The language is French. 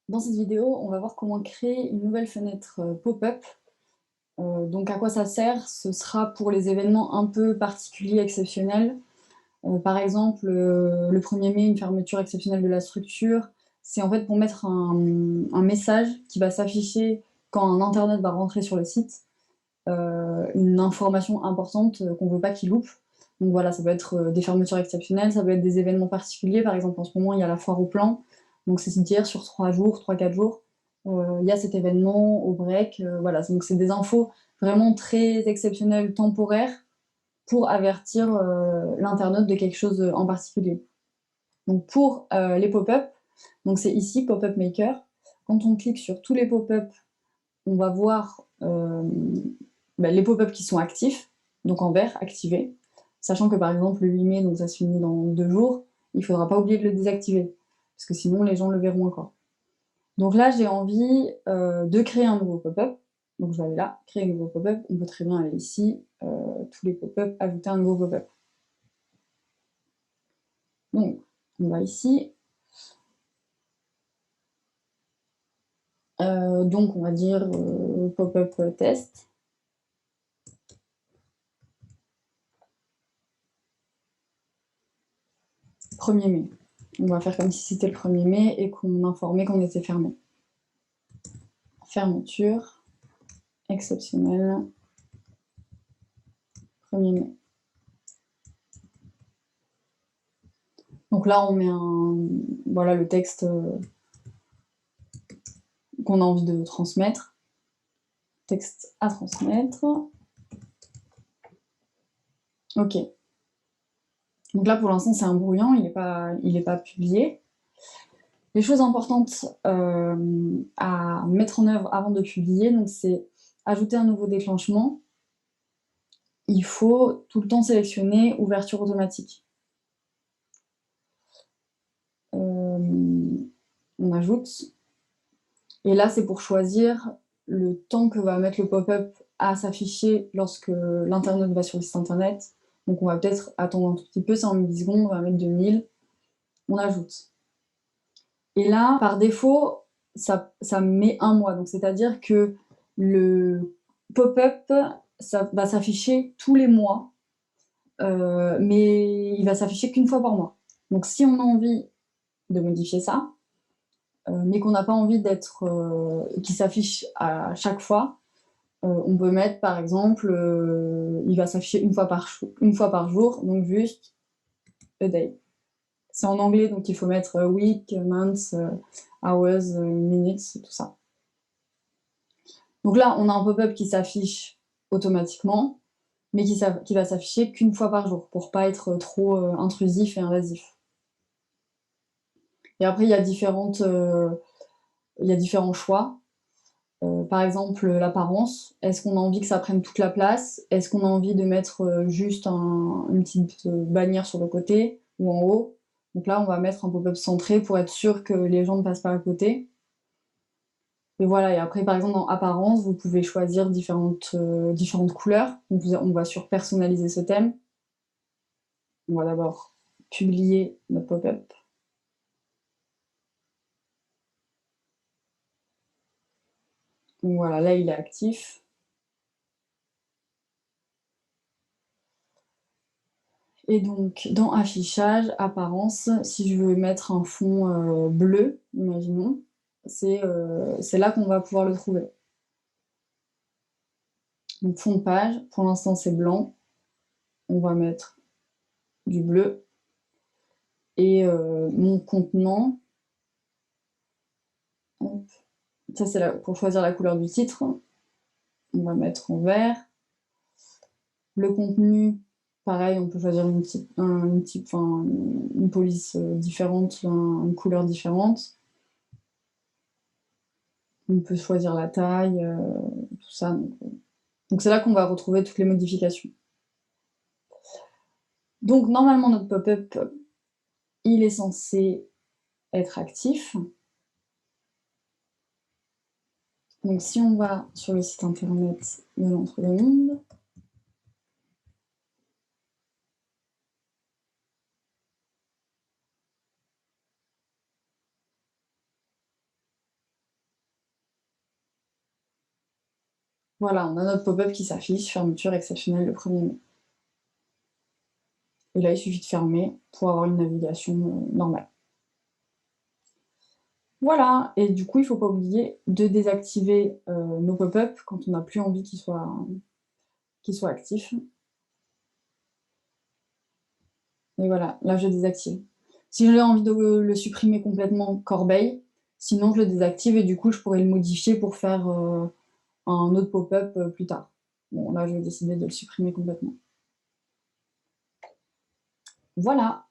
Dans cette vidéo, on va voir comment créer une nouvelle fenêtre pop-up. Donc à quoi ça sert? Ce sera pour les événements un peu particuliers, exceptionnels. Par exemple, le 1er mai, une fermeture exceptionnelle de la structure. C'est en fait pour mettre un message qui va s'afficher quand un internaute va rentrer sur le site, une information importante qu'on ne veut pas qu'il loupe. Donc voilà, ça peut être des fermetures exceptionnelles, ça peut être des événements particuliers. Par exemple, en ce moment, il y a la foire au plan. Donc c'est dire sur 3 jours, 3-4 jours, il y a cet événement au break. Voilà, donc c'est des infos vraiment très exceptionnelles, temporaires, pour avertir l'internaute de quelque chose en particulier. Donc pour les pop-up, donc c'est ici Pop-up Maker. Quand on clique sur tous les pop-up, on va voir les pop-up qui sont actifs, donc en vert, activés. Sachant que par exemple le 8 mai, donc ça se finit dans 2 jours, il ne faudra pas oublier de le désactiver, parce que sinon les gens le verront encore. Donc là, j'ai envie de créer un nouveau pop-up. Donc je vais aller là, créer un nouveau pop-up. On peut très bien aller ici, tous les pop-up, ajouter un nouveau pop-up. Donc on va ici. Donc on va dire pop-up test. 1er mai. On va faire comme si c'était le 1er mai et qu'on informait qu'on était fermé. Fermeture exceptionnelle 1er mai. Donc là, on met voilà, le texte qu'on a envie de transmettre. Texte à transmettre. Ok. Donc là, pour l'instant, c'est un brouillon, il n'est pas publié. Les choses importantes à mettre en œuvre avant de publier, donc c'est ajouter un nouveau déclenchement. Il faut tout le temps sélectionner ouverture automatique. On ajoute. Et là, c'est pour choisir le temps que va mettre le pop-up à s'afficher lorsque l'internaute va sur le site internet. Donc on va peut-être attendre un tout petit peu, c'est en millisecondes, on va mettre 2000. On ajoute. Et là, par défaut, ça met 1 mois. Donc c'est-à-dire que le pop-up, ça va s'afficher tous les mois, mais il va s'afficher qu'une fois par mois. Donc si on a envie de modifier ça, mais qu'on n'a pas envie qu'il s'affiche à chaque fois, on peut mettre par exemple, il va s'afficher une fois par jour, donc juste a day. C'est en anglais, donc il faut mettre week, month, hours, minutes, tout ça. Donc là, on a un pop-up qui s'affiche automatiquement, mais qui va s'afficher qu'une fois par jour, pour pas être trop intrusif et invasif. Et après, il y a différents choix. Par exemple, l'apparence. Est-ce qu'on a envie que ça prenne toute la place? Est-ce qu'on a envie de mettre juste une petite bannière sur le côté ou en haut? Donc là, on va mettre un pop-up centré pour être sûr que les gens ne passent pas à côté. Et voilà, et après, par exemple, dans apparence, vous pouvez choisir différentes couleurs. Donc, on va sur personnaliser ce thème. On va d'abord publier notre pop-up. Donc voilà, là, il est actif. Et donc, dans affichage, apparence, si je veux mettre un fond bleu, imaginons, c'est là qu'on va pouvoir le trouver. Donc, fond de page, pour l'instant, c'est blanc. On va mettre du bleu. Et mon contenant, hop, ça c'est pour choisir la couleur du titre. On va mettre en vert. Le contenu, pareil, on peut choisir une police différente, une couleur différente. On peut choisir la taille, tout ça. Donc c'est là qu'on va retrouver toutes les modifications. Donc normalement notre pop-up, il est censé être actif. Donc si on va sur le site internet de l'Entre deux Mondes, Voilà, on a notre pop-up qui s'affiche, fermeture exceptionnelle le 1er mai. Et là, il suffit de fermer pour avoir une navigation, normale. Voilà, et du coup, il ne faut pas oublier de désactiver, nos pop-up quand on n'a plus envie qu'ils soient actifs. Et voilà, là, je désactive. Si j'ai envie de le supprimer complètement, corbeille, sinon je le désactive et du coup, je pourrais le modifier pour faire, un autre pop-up, plus tard. Bon, là, je vais décider de le supprimer complètement. Voilà.